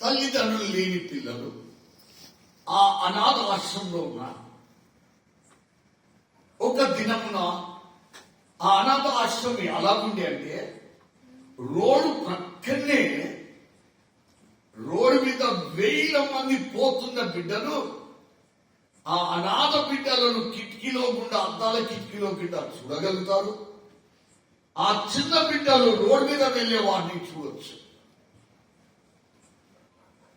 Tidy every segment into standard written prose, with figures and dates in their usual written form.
తల్లిదండ్రులు లేని పిల్లలు ఆ అనాథ ఆశ్రమంలో ఉన్నారు. ఒక దినమున ఆ అనాథ ఆశ్రమం ఎలాగుంది అంటే, రోడ్డు ప్రక్కనే రోడ్డు మీద 1000 మంది పోతున్న బిడ్డలు, ఆ అనాథ బిడ్డలను కిటికీలో గుండా, అద్దాల కిటికీలో గుండా చూడగలుగుతారు. ఆ చిన్న బిడ్డలు రోడ్డు మీద వెళ్లే వాడిని చూడొచ్చు.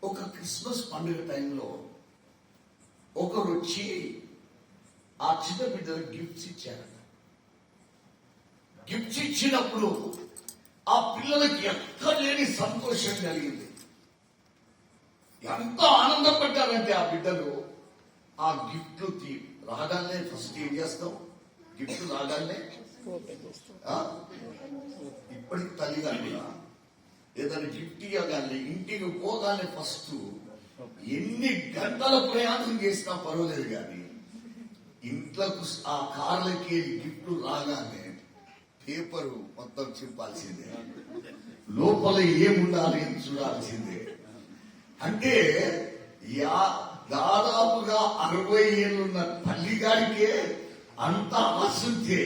ఒక క్రిస్మస్ పండుగ టైంలో ఒకరు వచ్చి ఆ చిన్న బిడ్డలకు గిఫ్ట్స్ ఇచ్చారట. గిఫ్ట్స్ ఇచ్చినప్పుడు ఆ పిల్లలకి ఎక్కడ లేని సంతోషం కలిగింది. ఎంత ఆనందపడ్డారంటే ఆ బిడ్డలు ఆ గిఫ్ట్లు రాగానే ఫస్ట్ ఏం చేస్తాం? గిఫ్ట్ రాగానే ఇప్పటికి తల్లిగారు ఏదైనా గిఫ్ట్ ఇవ్వగానే ఇంటికి పోగానే ఫస్ట్ ఎన్ని గంటల ప్రయాణం చేసినా పర్వాలేదు కానీ ఇంట్లోకి ఆ కార్లకి గిఫ్ట్ రాగానే పేపరు మొత్తం చింపాల్సిందే, లోపల ఏముండాలి అని చూడాల్సిందే. అంటే దాదాపుగా 60 ఏళ్ళున్న తల్లి గారికే అంత ఆశ ఉంటే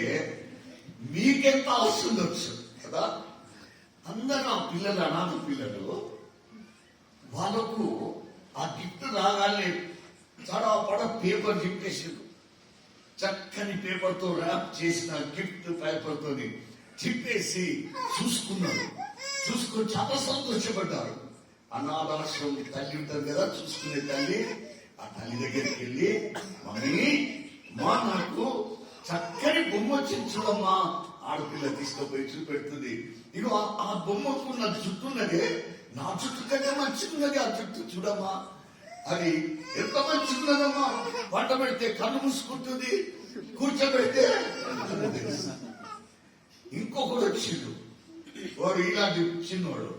మీకెంత ఆశ ఉండొచ్చు కదా. అందరూ ఆ పిల్లలు, అనాథ పిల్లలు, వాళ్ళకు ఆ గిఫ్ట్ రాగానే చడపడ పేపర్ చింపేసారు. చక్కని పేపర్ తో ర్యాప్ చేసిన గిఫ్ట్ పేపర్ తోని చింపేసి చూసుకున్నారు. చూసుకొని చాలా సంతోషపడ్డారు. అనాథాశ్రమం తల్లి ఉంటుంది కదా, చూసుకునే తల్లి. ఆ తల్లి దగ్గరికి వెళ్ళి, మమ్మీ మా నాకు చక్కని బొమ్మ వచ్చింది చూడమ్మా. ఆడపిల్ల తీసుకుపోయి చూపెడుతుంది. ఇక ఆ బొమ్మకు నా జుట్టు ఉన్నదే, నా జుట్టు కంటే మంచిగున్నది ఆ జుట్టు చూడమ్మా. అది ఎంత మంచిగున్నదమ్మా, వంట పెడితే కన్ను మూసుకుంటుంది, కూర్చోబెడితే ఇంకొకడు వచ్చిండు. వాడు ఇలాంటి చిన్నవాడు,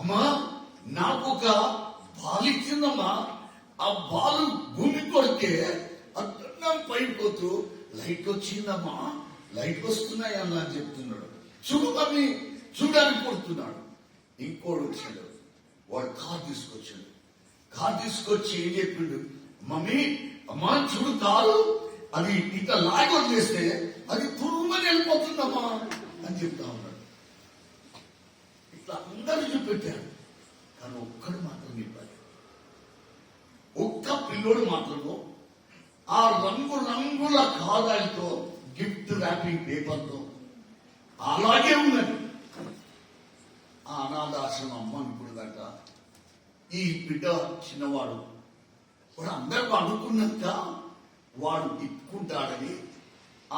అమ్మా నాకు ఒక బాల్ ఇచ్చిందమ్మా, ఆ బాలు భూమి కొడితే అన్నం పైపోతూ లైట్ వచ్చిందమ్మా, లైట్ వస్తున్నాయి అన్న అని చెప్తున్నాడు. చూడమని చూడడానికి కొడుతున్నాడు. ఇంకోడు వచ్చాడు, వాడు కార్ తీసుకొచ్చాడు. కార్ తీసుకొచ్చి ఏం చెప్పిండు, మమ్మీ అమ్మా చూడు కారు, అది ఇట్లా లాగి వదిలేస్తే అది తురుమని వెళ్ళిపోతుందమ్మా అని చెప్తా ఉన్నాడు. ఇట్లా అందరూ చూపెట్టారు, కానీ ఒక్కడు మాత్రం చెప్పాలి. ఒక్క పిల్లోడు మాత్రము ఆ రంగు రంగుల కాదాలతో, గిఫ్ట్ ర్యాపింగ్ పేపర్తో అలాగే ఉన్నది. ఆ అనాథాశ్రమం అమ్మ అనుకున్నదట, ఈ బిడ్డ చిన్నవాడు వాడు అందరూ అనుకున్నాక వాడు ఇప్పుకుంటాడని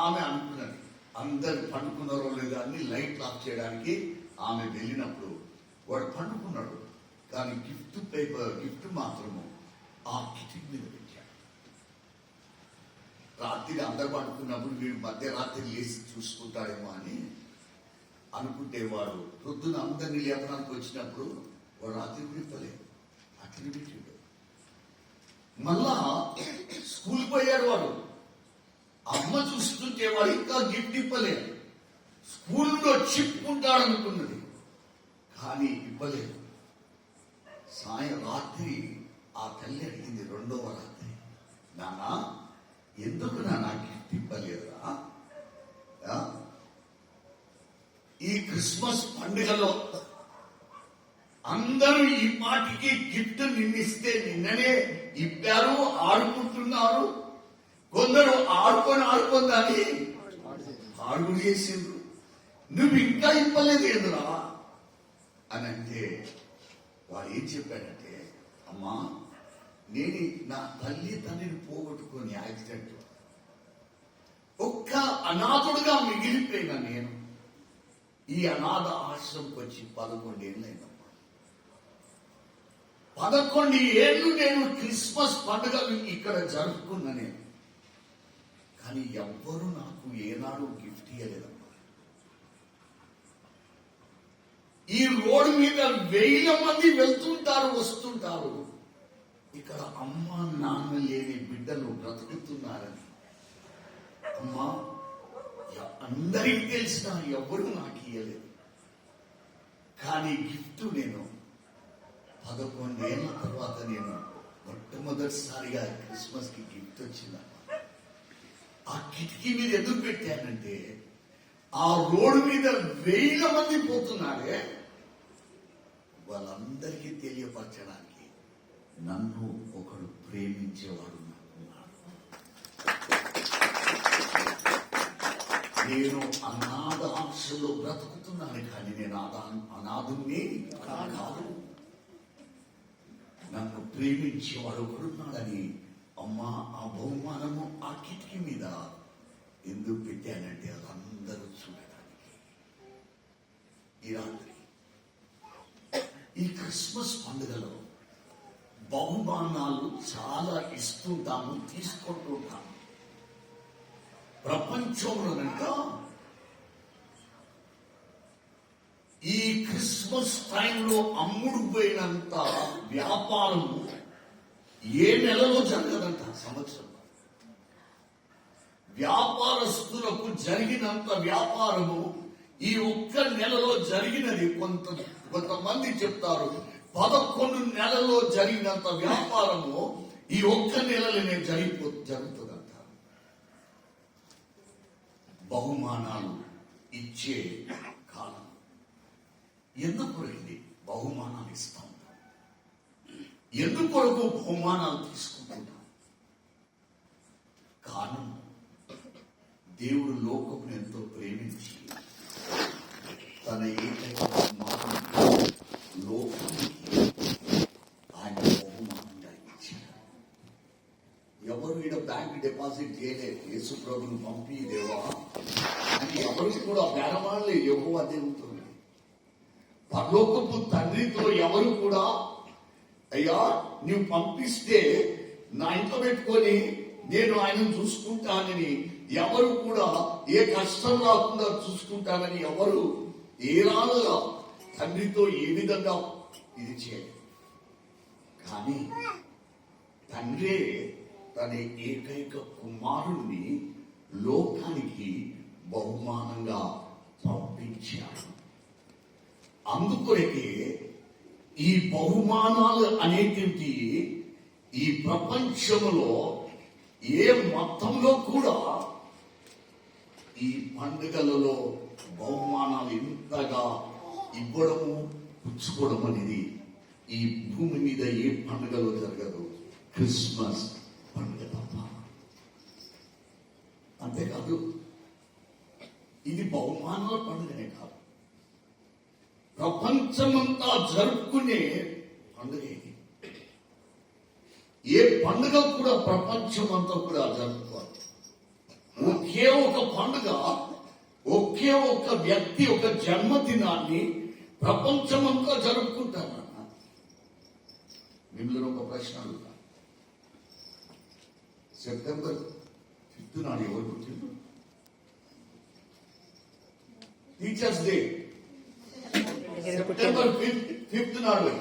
ఆమె అనుకున్నది. అందరు పండుకున్నారో లేదా అని లైట్ ఆఫ్ చేయడానికి ఆమె వెళ్ళినప్పుడు వాడు పండుకున్నాడు. కానీ గిఫ్ట్ పేపర్, గిఫ్ట్ మాత్రము ఆ కిటికీ మీద పెట్టాడు. రాత్రి అందరు పడుకున్నప్పుడు వీడు మధ్యరాత్రి లేచి చూసుకుంటాడేమో అని అనుకుంటే, వాడు పొద్దున అందరినీ లేపడానికి వచ్చినప్పుడు వాడు రాత్రి విప్పలేదు, అట్లా పెట్టాడు. మళ్ళా స్కూల్ పోయాడు వాడు. అమ్మ చూస్తుంటే వాడు ఇంకా గిఫ్ట్ ఇవ్వలేదు. స్కూల్లో చిప్పుకుంటాడు అనుకున్నది, కానీ ఇవ్వలేదు. రాత్రి ఆ తల్లి అడిగింది, 2వ రాత్రి, నానా ఎందుకు నాన్న గిఫ్ట్ ఇవ్వలేదురా? ఈ క్రిస్మస్ పండుగలో అందరూ ఈ పాటికి గిఫ్ట్ నిన్నిస్తే నిన్ననే ఇప్పారు, ఆడుకుంటున్నారు. కొందరు ఆడుకొని దాన్ని ఆడుగు చేసిండ్రు, నువ్వు ఇంకా ఇవ్వలేదు ఎందురా అని అంటే, వాడు ఏం చెప్పాడంటే, అమ్మా నేను నా తండ్రిని పోగొట్టుకొని యాక్సిడెంట్ ఒక్క అనాథుడుగా మిగిలిపోయిన నేను ఈ అనాథ ఆశ్రమంకి వచ్చి 11 ఏళ్ళైందమ్మా. 11 ఏళ్ళు నేను క్రిస్మస్ పండుగలు ఇక్కడ జరుపుకున్నా నేను, కానీ ఎవ్వరూ నాకు ఏనాడు గిఫ్ట్ ఇవ్వలేదమ్మా. ఈ రోడ్డు మీద 1000 మంది వెళ్తుంటారు, వస్తుంటారు. ఇక్కడ అమ్మ నాన్న లేని బిడ్డలు బ్రతుకుతున్నారని అమ్మా అందరికి తెలిసిన ఎవరు నాకు ఇవ్వలేదు. కానీ గిఫ్ట్ నేను 11 మొదటిసారిగా క్రిస్మస్ కి గిఫ్ట్ వచ్చిందమ్మా. ఆ కిటికీ మీద ఎందుకు పెట్టానంటే ఆ రోడ్డు మీద 1000 మంది పోతున్నాడే వాళ్ళందరికీ తెలియపరచడానికి నన్ను ఒకడు ప్రేమించేవాడు నాకున్నాడు. నేను అనాథాంశలో బ్రతుకుతున్నాను కానీ నేను అనాథుణ్ణి కాదు. నన్ను ప్రేమించేవాడు ఒకడున్నాడని అమ్మా ఆ బహుమానము ఆ కిటికీ మీద ఎందుకు పెట్టానంటే వాళ్ళందరూ చూడడానికి. ఈ రాత్రి ఈ క్రిస్మస్ పండుగలో బహుమానాలు చాలా ఇస్తుంటాము, తీసుకుంటుంటాము. ప్రపంచంలోనంట ఈ క్రిస్మస్ టైంలో అమ్ముడు పోయినంత వ్యాపారము ఏ నెలలో జరగదంట. సంవత్సరం వ్యాపారస్తులకు జరిగినంత వ్యాపారము ఈ ఒక్క నెలలో జరిగినది. కొంతమంది చెప్తారు 11 నెలలో జరిగినంత వ్యాపారము ఈ ఒక్క నెలలోనే జరుగుతుందంట. బహుమానాలు ఇచ్చే కాలం. ఎందుకు ఇది బహుమానాలు ఇస్తాం? ఎందుకొరకు బహుమానాలు తీసుకుంటున్నాం? కారణం దేవుడు లోకమును ఎంతో ప్రేమించి తన ఏకైక కుమారుని లోకానికి ఆయన బహుమానంగా ఇచ్చాడు. ఎవరు ఈడ బ్యాంక్ డిపాజిట్ చేయలేదు. యేసు ప్రభును పంపి దేవా అని ఎవరు కూడా బేరమాడలే. యెహోవా దేవునితో పరలోకపు తండ్రితో ఎవరు కూడా అయ్యా నువ్వు పంపిస్తే నా ఇంట్లో పెట్టుకొని నేను ఆయనను చూసుకుంటానని ఎవరు కూడా, ఏ కష్టం రాకుండా చూసుకుంటానని ఎవరు ఏరాలుగా తండ్రితో ఏ విధంగా ఇది చేయలేదు. కానీ తండ్రే తన ఏకైక కుమారుణ్ణి లోకానికి బహుమానంగా పంపించాడు. అందుకొరకే ఈ బహుమానాలు అనేటివి ఈ ప్రపంచంలో ఏ మొత్తంలో కూడా ఈ పండుగలలో బహుమానాలు ఇంతగా ఇవ్వడము పుచ్చుకోవడం అనేది ఈ భూమి మీద ఏ పండుగలో జరగదు. క్రిస్మస్ పండుగ తప్ప. అంతేకాదు ఇది బహుమానాల పండుగనే కాదు, ప్రపంచమంతా జరుపుకునే పండుగ ఇది. ఏ పండుగ కూడా ప్రపంచమంతా కూడా జరుపుకోవాలి. ఒకే ఒక పండుగ, ఒకే ఒక వ్యక్తి ఒక జన్మదినాన్ని ప్రపంచమంతా జరుపుకుంటారన్న. మిమ్మల్ని ఒక ప్రశ్న అడుగుతా. సెప్టెంబర్ 5th నాడు ఎవరు పుట్టిండ్రు? టీచర్స్ డే సెప్టెంబర్ 5th నాడు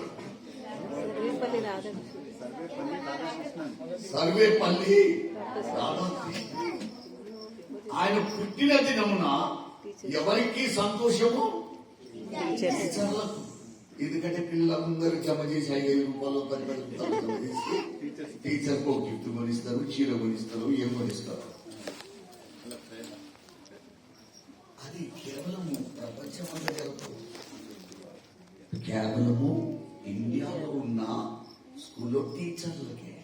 సర్వేపల్లి రాధాకృష్ణ. ఆయన పుట్టిన దినమున ఎవరికి సంతోషము? టీచర్లకు. ఎందుకంటే పిల్లలందరూ జమ చేసి 5,000 రూపాయలు 10,000 రూపాయలు జమ చేసి టీచర్కు ఒక గిఫ్ట్ కొనిస్తారు, చీర కొనిస్తారు, ఏం కొనిస్తారు. అది కేవలము ప్రపంచమంతా జరుగుతుంది. కేవలము ఇండియాలో ఉన్న స్కూల్లో టీచర్లకే.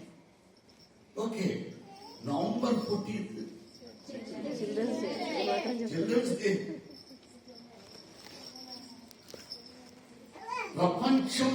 Okay, November 14th children's day. ప్రపంచం